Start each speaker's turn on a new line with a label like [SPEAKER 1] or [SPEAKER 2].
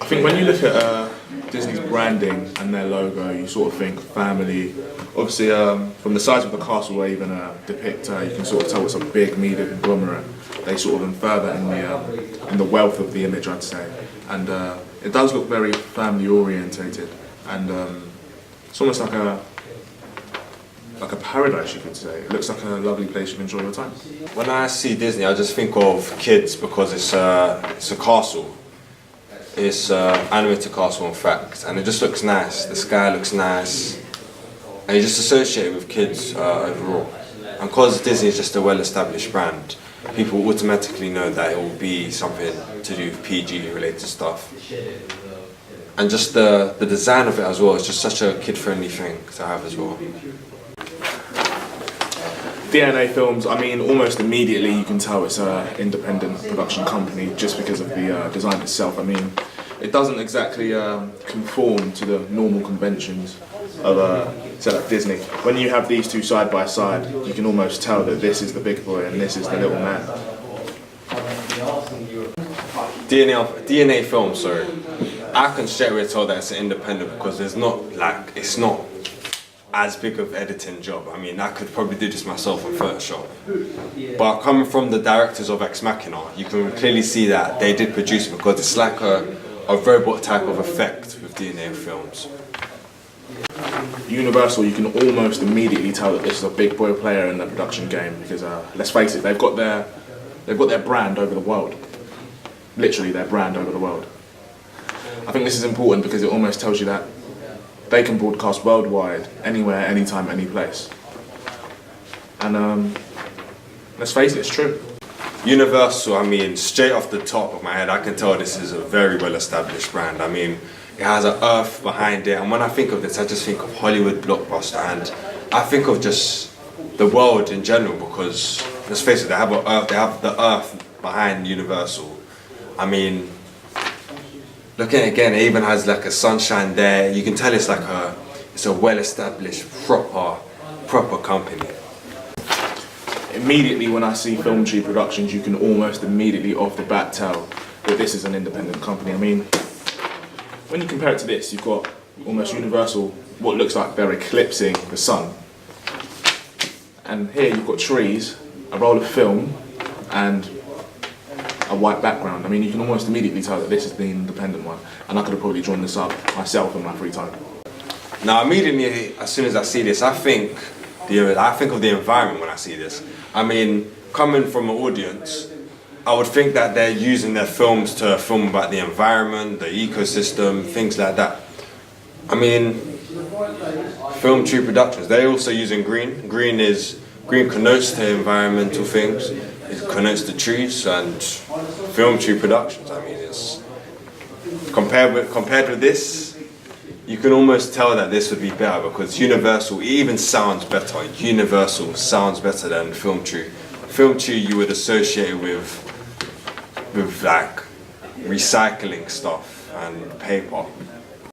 [SPEAKER 1] I think when you look at Disney's branding and their logo, you sort of think family. Obviously, from the size of the castle they even depict, you can sort of tell it's a big media conglomerate. They sort of infer that in the wealth of the image, I'd say, and it does look very family orientated, and it's almost like a paradise, you could say. It looks like a lovely place to enjoy your time.
[SPEAKER 2] When I see Disney, I just think of kids because it's a castle. It's an animated castle, in fact, and it just looks nice. The sky looks nice, and you just associate it with kids overall. And because Disney is just a well-established brand, people automatically know that it will be something to do with PG-related stuff. And just the design of it as well is just such a kid-friendly thing to have as well.
[SPEAKER 1] DNA Films, I mean, almost immediately you can tell it's an independent production company just because of the design itself. I mean, it doesn't exactly conform to the normal conventions of, say, like Disney. When you have these two side by side, you can almost tell that this is the big boy and this is the little man.
[SPEAKER 2] DNA Films, sorry. I can straight away tell that it's an independent because it's not as big of editing job. I mean, I could probably do this myself on Photoshop. But coming from the directors of Ex Machina, you can clearly see that they did produce it because it's like a robot type of effect with DNA Films.
[SPEAKER 1] Universal, you can almost immediately tell that this is a big boy player in the production game because, let's face it, they've got their brand over the world. Literally their brand over the world. I think this is important because it almost tells you that they can broadcast worldwide, anywhere, anytime, any place. And let's face it, it's true.
[SPEAKER 2] Universal, I mean, straight off the top of my head, I can tell this is a very well-established brand. I mean, it has an earth behind it, and when I think of this, I just think of Hollywood blockbuster, and I think of just the world in general because, let's face it, they have the earth behind Universal. I mean, looking at it again, it even has like a sunshine there. You can tell it's a well-established, proper company.
[SPEAKER 1] Immediately when I see Film Tree Productions, you can almost immediately off the bat tell that this is an independent company. I mean, when you compare it to this, you've got almost Universal, what looks like they're eclipsing the sun. And here you've got trees, a roll of film, and a white background. I mean, you can almost immediately tell that this is the independent one, and I could have probably drawn this up myself in my free time.
[SPEAKER 2] Now, immediately, as soon as I see this, I think of the environment when I see this. I mean, coming from an audience, I would think that they're using their films to film about the environment, the ecosystem, things like that. I mean, Film Tree Productions, they're also using green. Green connotes to environmental things. It connotes the trees, and Film Tree Productions, I mean, it's compared with this, you can almost tell that this would be better because Universal even sounds better. Universal sounds better than Film Tree. Film Tree you would associate with like recycling stuff and paper.